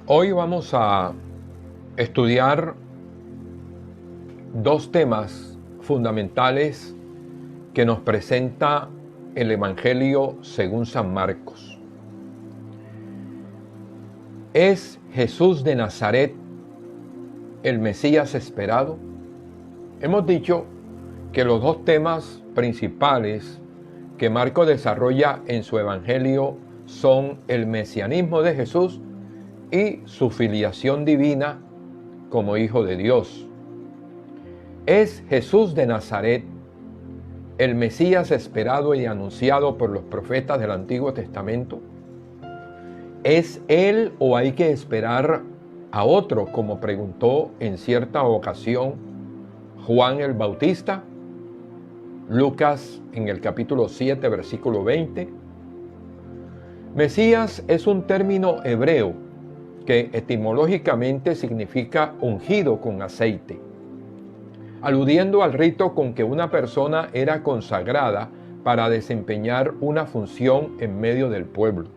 Hoy vamos a estudiar dos temas fundamentales que nos presenta el Evangelio según San Marcos. ¿Es Jesús de Nazaret el Mesías esperado? Hemos dicho que los dos temas principales que Marcos desarrolla en su Evangelio son el mesianismo de Jesús y su filiación divina como Hijo de Dios. ¿Es Jesús de Nazaret el Mesías esperado y anunciado por los profetas del Antiguo Testamento? ¿Es Él o hay que esperar a otro, como preguntó en cierta ocasión Juan el Bautista? Lucas en el capítulo 7, versículo 20. Mesías es un término hebreo que etimológicamente significa ungido con aceite, aludiendo al rito con que una persona era consagrada para desempeñar una función en medio del pueblo.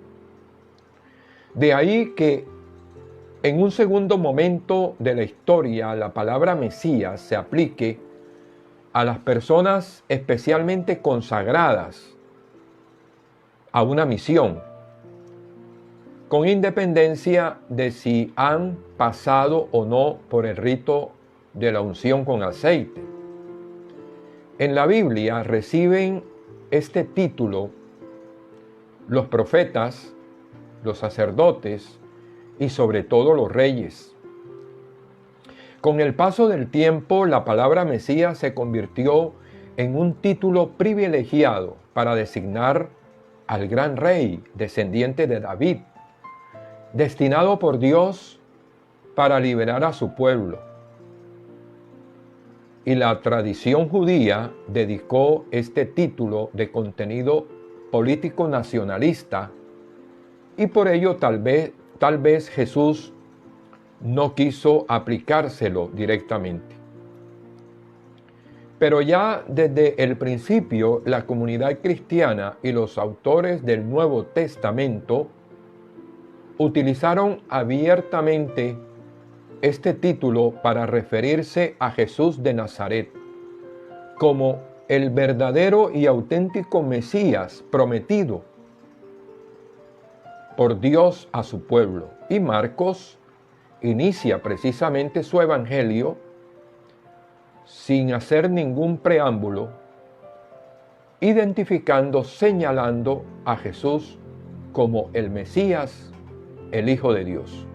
De ahí que en un segundo momento de la historia la palabra Mesías se aplique a las personas especialmente consagradas a una misión, con independencia de si han pasado o no por el rito de la unción con aceite. En la Biblia reciben este título los profetas, los sacerdotes y sobre todo los reyes. Con el paso del tiempo, la palabra Mesías se convirtió en un título privilegiado para designar al gran rey, descendiente de David, destinado por Dios para liberar a su pueblo. Y la tradición judía dedicó este título de contenido político nacionalista, y por ello tal vez Jesús no quiso aplicárselo directamente. Pero ya desde el principio, la comunidad cristiana y los autores del Nuevo Testamento utilizaron abiertamente este título para referirse a Jesús de Nazaret como el verdadero y auténtico Mesías prometido por Dios a su pueblo. Y Marcos inicia precisamente su evangelio sin hacer ningún preámbulo, identificando, señalando a Jesús como el Mesías, el Hijo de Dios.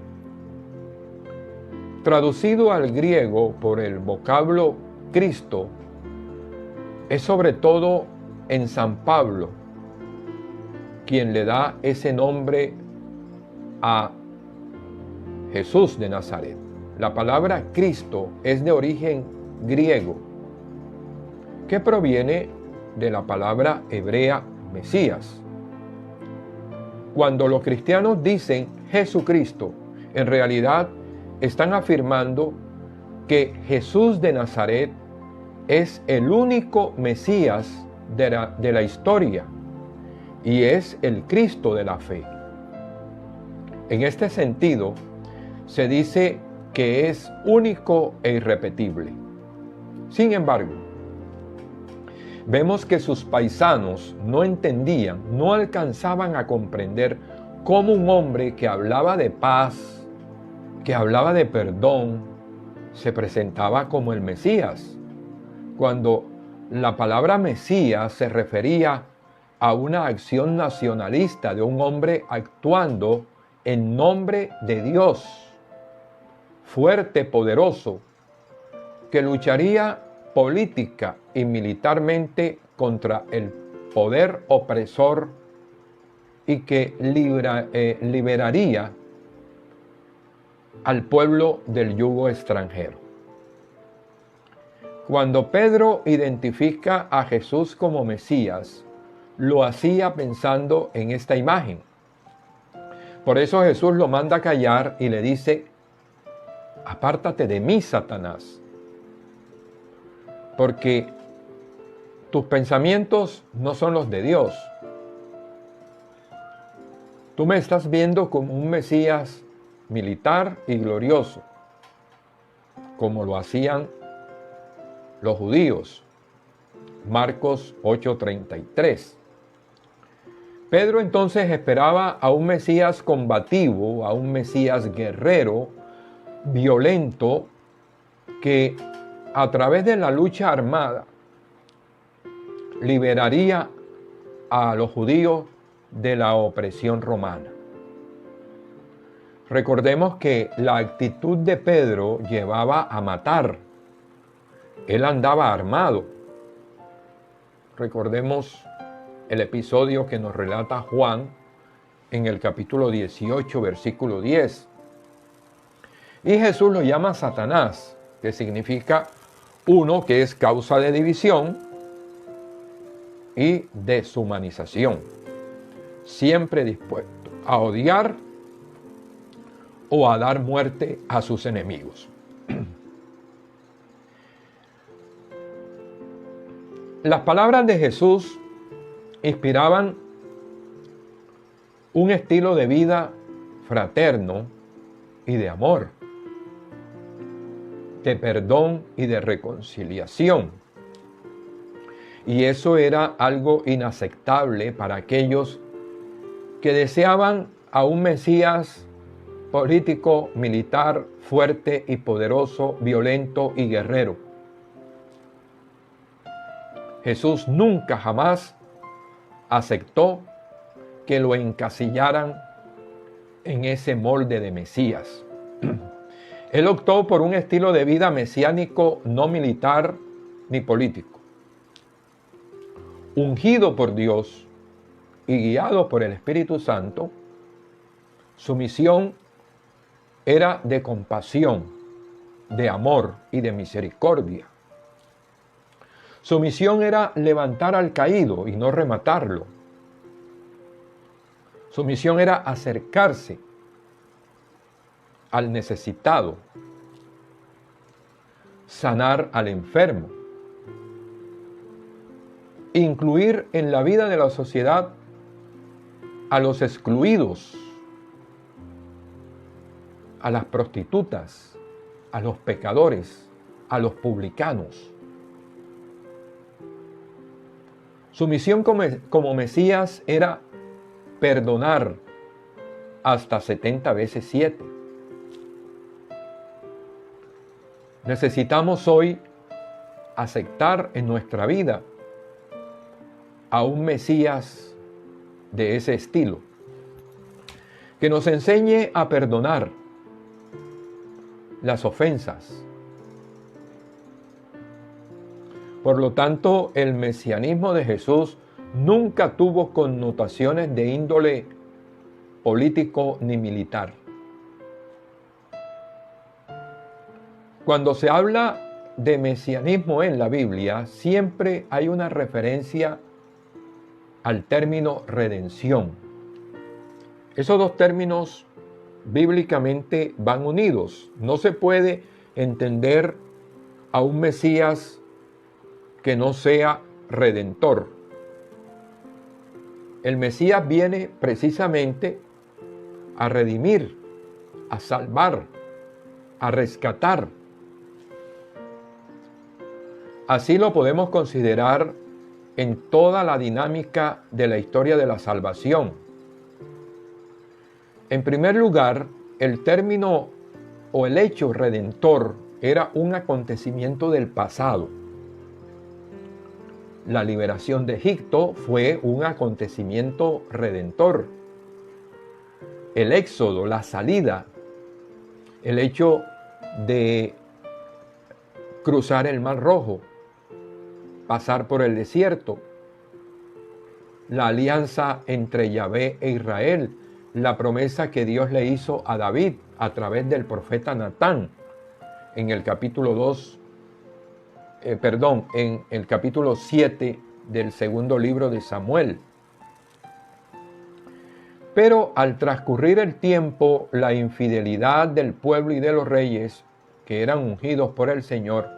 Traducido al griego por el vocablo Cristo, es sobre todo en San Pablo quien le da ese nombre a Jesús de Nazaret. La palabra Cristo es de origen griego, que proviene de la palabra hebrea Mesías. Cuando los cristianos dicen Jesucristo, en realidad están afirmando que Jesús de Nazaret es el único Mesías de la historia y es el Cristo de la fe. En este sentido, se dice que es único e irrepetible. Sin embargo, vemos que sus paisanos no entendían, no alcanzaban a comprender cómo un hombre que hablaba de paz, que hablaba de perdón, se presentaba como el Mesías, cuando la palabra Mesías se refería a una acción nacionalista de un hombre actuando en nombre de Dios, fuerte, poderoso, que lucharía política y militarmente contra el poder opresor y que liberaría al pueblo del yugo extranjero. Cuando Pedro identifica a Jesús como Mesías, lo hacía pensando en esta imagen. Por eso Jesús lo manda a callar y le dice: apártate de mí, Satanás, porque tus pensamientos no son los de Dios. Tú me estás viendo como un Mesías militar y glorioso, como lo hacían los judíos. Marcos 8:33. Pedro entonces esperaba a un Mesías combativo, a un Mesías guerrero, violento, que a través de la lucha armada liberaría a los judíos de la opresión romana. Recordemos que la actitud de Pedro llevaba a matar. Él andaba armado. Recordemos el episodio que nos relata Juan en el capítulo 18, versículo 10. Y Jesús lo llama Satanás, que significa uno que es causa de división y deshumanización, siempre dispuesto a odiar o a dar muerte a sus enemigos. Las palabras de Jesús inspiraban un estilo de vida fraterno y de amor, de perdón y de reconciliación. Y eso era algo inaceptable para aquellos que deseaban a un Mesías político, militar, fuerte y poderoso, violento y guerrero. Jesús nunca jamás aceptó que lo encasillaran en ese molde de Mesías. Él optó por un estilo de vida mesiánico no militar ni político. Ungido por Dios y guiado por el Espíritu Santo, su misión era de compasión, de amor y de misericordia. Su misión era levantar al caído y no rematarlo. Su misión era acercarse al necesitado, sanar al enfermo, incluir en la vida de la sociedad a los excluidos, a las prostitutas, a los pecadores, a los publicanos. Su misión como Mesías era perdonar hasta 70 veces 7. Necesitamos hoy aceptar en nuestra vida a un Mesías de ese estilo, que nos enseñe a perdonar las ofensas. Por lo tanto, el mesianismo de Jesús nunca tuvo connotaciones de índole político ni militar. Cuando se habla de mesianismo en la Biblia, siempre hay una referencia al término redención. Esos dos términos bíblicamente van unidos. No se puede entender a un Mesías que no sea redentor. El Mesías viene precisamente a redimir, a salvar, a rescatar. Así lo podemos considerar en toda la dinámica de la historia de la salvación. En primer lugar, el término o el hecho redentor era un acontecimiento del pasado. La liberación de Egipto fue un acontecimiento redentor. El éxodo, la salida, el hecho de cruzar el Mar Rojo, pasar por el desierto, la alianza entre Yahvé e Israel, la promesa que Dios le hizo a David a través del profeta Natán en el capítulo 2, en el capítulo 7 del segundo libro de Samuel. Pero al transcurrir el tiempo, la infidelidad del pueblo y de los reyes, que eran ungidos por el Señor,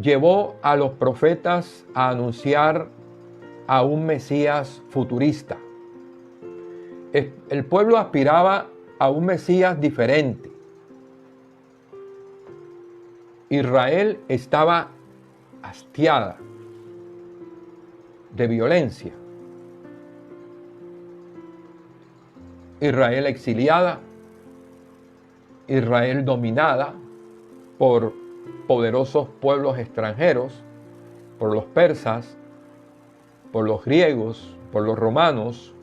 llevó a los profetas a anunciar a un Mesías futurista. El pueblo aspiraba a un Mesías diferente. Israel estaba hastiada de violencia. Israel exiliada, Israel dominada por poderosos pueblos extranjeros, por los persas, por los griegos, por los romanos,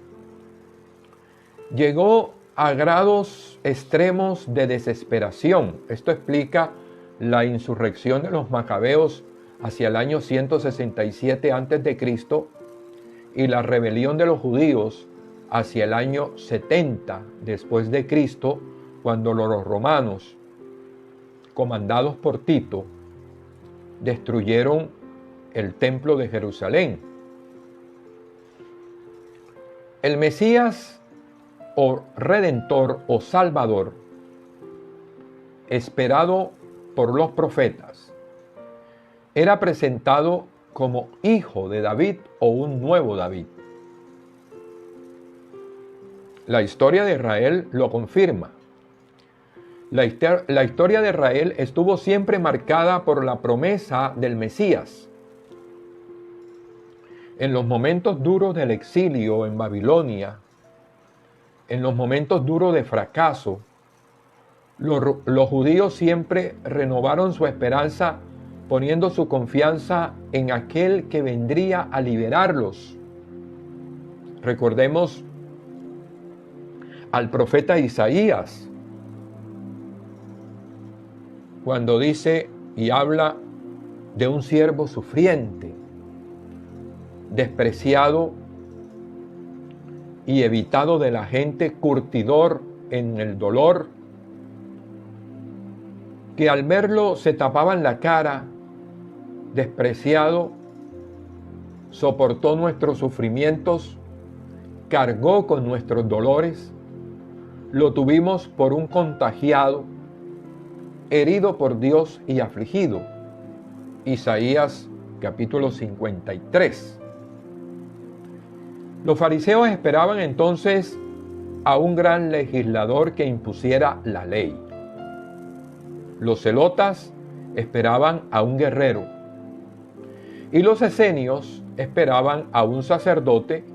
llegó a grados extremos de desesperación. Esto explica la insurrección de los macabeos hacia el año 167 a.C. y la rebelión de los judíos hacia el año 70 después de Cristo, cuando los romanos, comandados por Tito, destruyeron el templo de Jerusalén. El Mesías o Redentor o Salvador, esperado por los profetas, era presentado como hijo de David o un nuevo David. La historia de Israel lo confirma. La historia de Israel estuvo siempre marcada por la promesa del Mesías. En los momentos duros del exilio en Babilonia, en los momentos duros de fracaso, los judíos siempre renovaron su esperanza poniendo su confianza en aquel que vendría a liberarlos. Recordemos al profeta Isaías, cuando dice y habla de un siervo sufriente, despreciado y evitado de la gente, curtidor en el dolor, que al verlo se tapaban la cara, despreciado, soportó nuestros sufrimientos, cargó con nuestros dolores, lo tuvimos por un contagiado, herido por Dios y afligido. Isaías capítulo 53. Los fariseos esperaban entonces a un gran legislador que impusiera la ley. Los celotas esperaban a un guerrero. Y los esenios esperaban a un sacerdote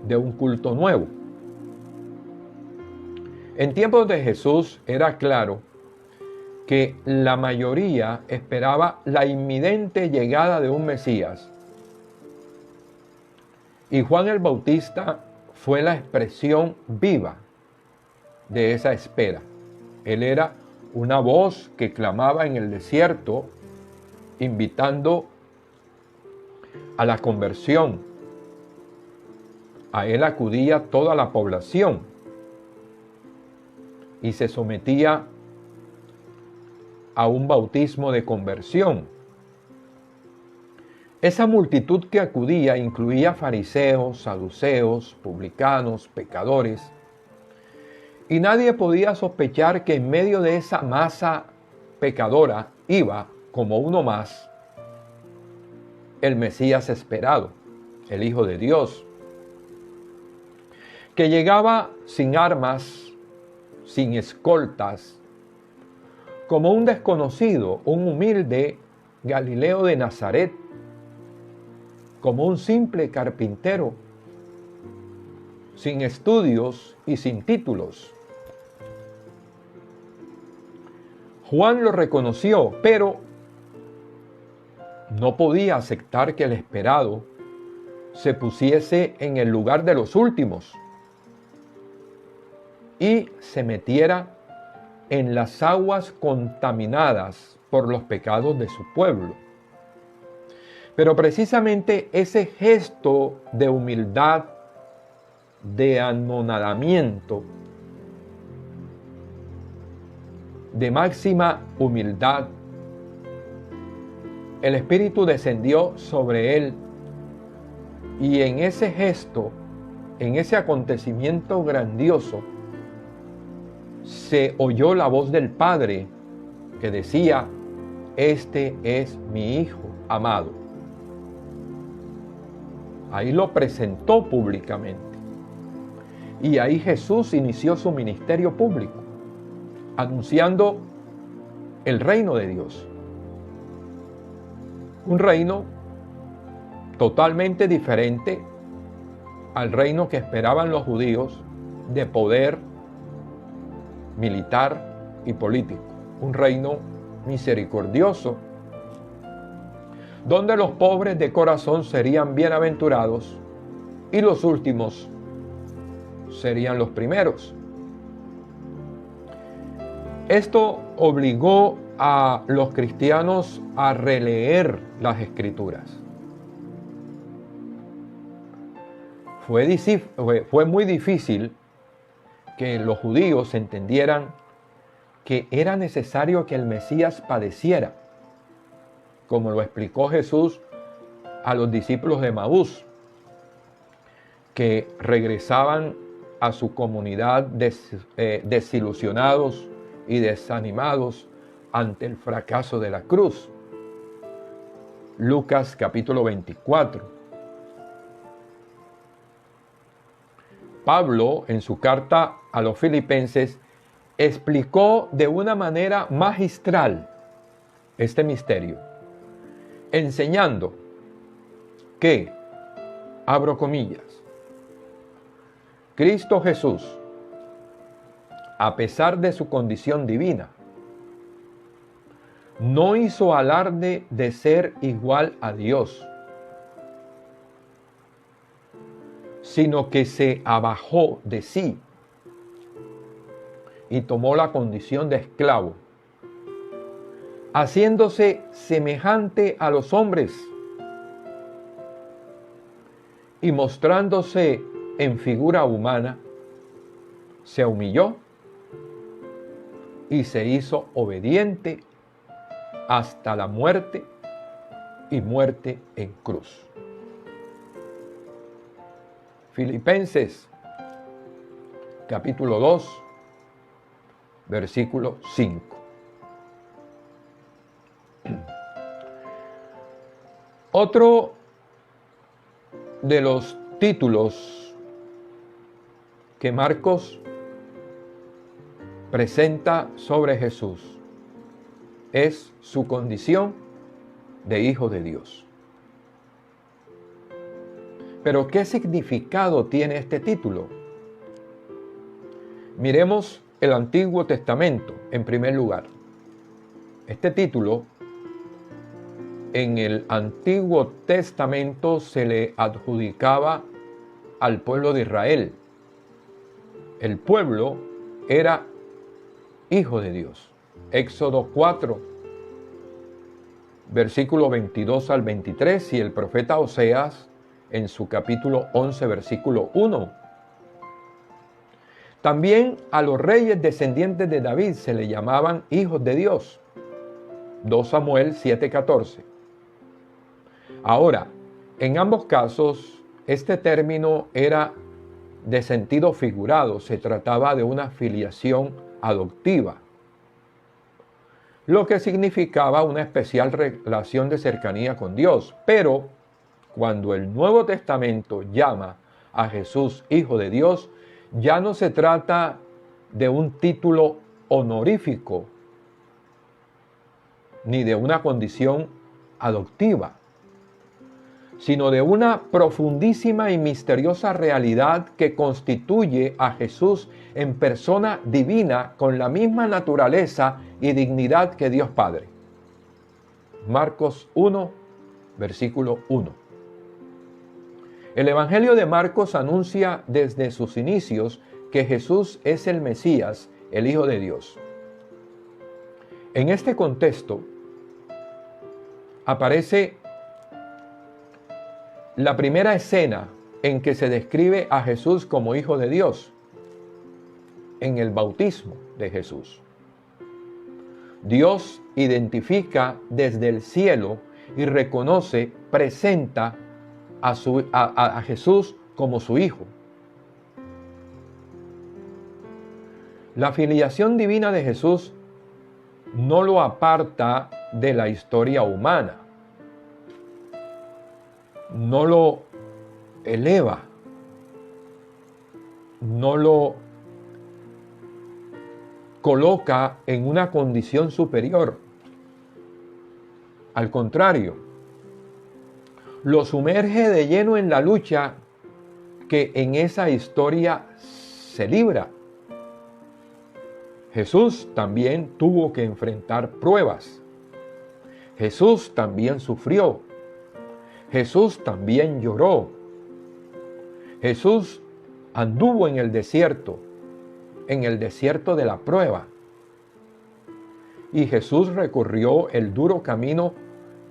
de un culto nuevo. En tiempos de Jesús era claro que la mayoría esperaba la inminente llegada de un Mesías. Y Juan el Bautista fue la expresión viva de esa espera. Él era una voz que clamaba en el desierto, invitando a la conversión. A él acudía toda la población y se sometía a un bautismo de conversión. Esa multitud que acudía incluía fariseos, saduceos, publicanos, pecadores, y nadie podía sospechar que en medio de esa masa pecadora iba, como uno más, el Mesías esperado, el Hijo de Dios, que llegaba sin armas, sin escoltas, como un desconocido, un humilde Galileo de Nazaret, como un simple carpintero, sin estudios y sin títulos. Juan lo reconoció, pero no podía aceptar que el esperado se pusiese en el lugar de los últimos y se metiera en las aguas contaminadas por los pecados de su pueblo. Pero precisamente ese gesto de humildad, de anonadamiento, de máxima humildad, el Espíritu descendió sobre él y en ese gesto, en ese acontecimiento grandioso, se oyó la voz del Padre que decía: este es mi Hijo amado. Ahí lo presentó públicamente. Y ahí Jesús inició su ministerio público, anunciando el reino de Dios. Un reino totalmente diferente al reino que esperaban los judíos, de poder militar y político. Un reino misericordioso, donde los pobres de corazón serían bienaventurados y los últimos serían los primeros. Esto obligó a los cristianos a releer las Escrituras. Fue muy difícil que los judíos entendieran que era necesario que el Mesías padeciera, como lo explicó Jesús a los discípulos de Emaús, que regresaban a su comunidad desilusionados y desanimados ante el fracaso de la cruz. Lucas capítulo 24. Pablo, en su carta a los Filipenses, explicó de una manera magistral este misterio, enseñando que, abro comillas, Cristo Jesús, a pesar de su condición divina, no hizo alarde de ser igual a Dios, sino que se abajó de sí y tomó la condición de esclavo, haciéndose semejante a los hombres y mostrándose en figura humana, se humilló y se hizo obediente hasta la muerte y muerte en cruz. Filipenses capítulo 2, versículo 5. Otro de los títulos que Marcos presenta sobre Jesús es su condición de Hijo de Dios. Pero ¿qué significado tiene este título? Miremos el Antiguo Testamento en primer lugar. Este título en el Antiguo Testamento se le adjudicaba al pueblo de Israel. El pueblo era hijo de Dios. Éxodo 4, versículo 22 al 23, y el profeta Oseas en su capítulo 11, versículo 1. También a los reyes descendientes de David se le llamaban hijos de Dios. 2 Samuel 7:14. Ahora, en ambos casos, este término era de sentido figurado, se trataba de una filiación adoptiva, lo que significaba una especial relación de cercanía con Dios. Pero cuando el Nuevo Testamento llama a Jesús Hijo de Dios, ya no se trata de un título honorífico, ni de una condición adoptiva, sino de una profundísima y misteriosa realidad que constituye a Jesús en persona divina con la misma naturaleza y dignidad que Dios Padre. Marcos 1, versículo 1. El Evangelio de Marcos anuncia desde sus inicios que Jesús es el Mesías, el Hijo de Dios. En este contexto aparece la primera escena en que se describe a Jesús como Hijo de Dios, en el bautismo de Jesús. Dios identifica desde el cielo y reconoce, presenta a Jesús como su Hijo. La filiación divina de Jesús no lo aparta de la historia humana, no lo eleva, no lo coloca en una condición superior. Al contrario, lo sumerge de lleno en la lucha que en esa historia se libra. Jesús también tuvo que enfrentar pruebas. Jesús también sufrió. Jesús también lloró. Jesús anduvo en el desierto de la prueba. Y Jesús recorrió el duro camino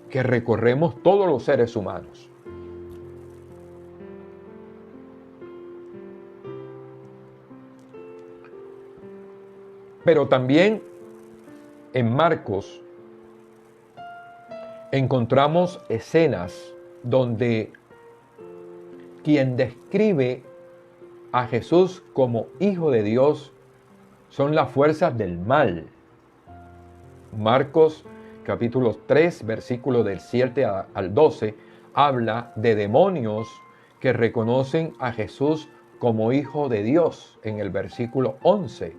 que recorremos todos los seres humanos. Pero también en Marcos encontramos escenas donde quien describe a Jesús como Hijo de Dios son las fuerzas del mal. Marcos capítulo 3, versículo del 7 al 12, habla de demonios que reconocen a Jesús como Hijo de Dios en el versículo 11.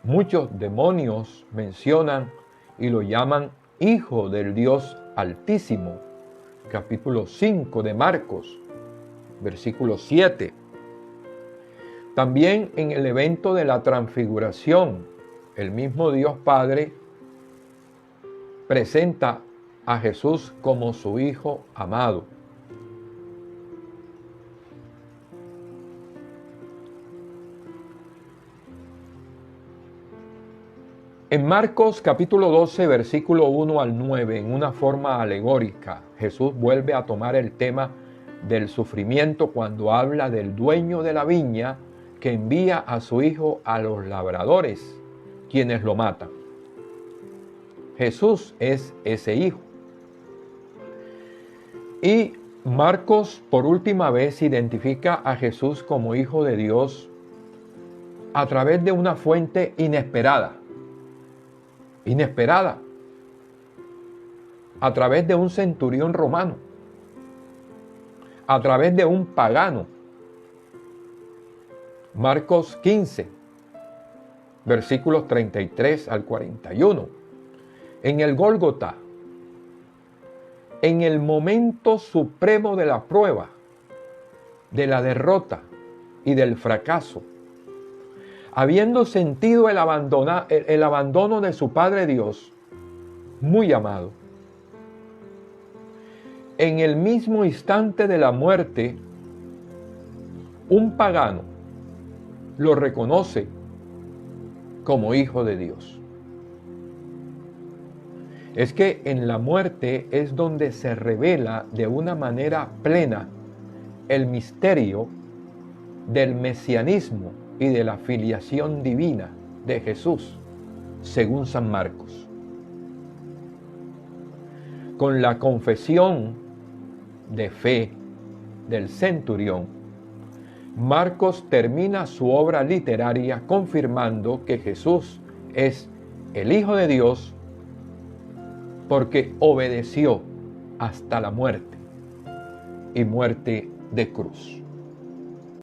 Muchos demonios mencionan y lo llaman Hijo del Dios Altísimo. Capítulo 5 de Marcos, versículo 7. También en el evento de la transfiguración, el mismo Dios Padre presenta a Jesús como su Hijo amado. En Marcos capítulo 12, versículo 1 al 9, en una forma alegórica, Jesús vuelve a tomar el tema del sufrimiento cuando habla del dueño de la viña que envía a su hijo a los labradores, quienes lo matan. Jesús es ese hijo. Y Marcos por última vez identifica a Jesús como Hijo de Dios a través de una fuente inesperada, a través de un centurión romano, a través de un pagano. Marcos 15, versículos 33 al 41. En el Gólgota, en el momento supremo de la prueba, de la derrota y del fracaso, habiendo sentido el abandono de su Padre Dios, muy amado, en el mismo instante de la muerte, un pagano lo reconoce como Hijo de Dios. Es que en la muerte es donde se revela de una manera plena el misterio del mesianismo y de la filiación divina de Jesús, según San Marcos. Con la confesión de fe del centurión, Marcos termina su obra literaria confirmando que Jesús es el Hijo de Dios porque obedeció hasta la muerte y muerte de cruz.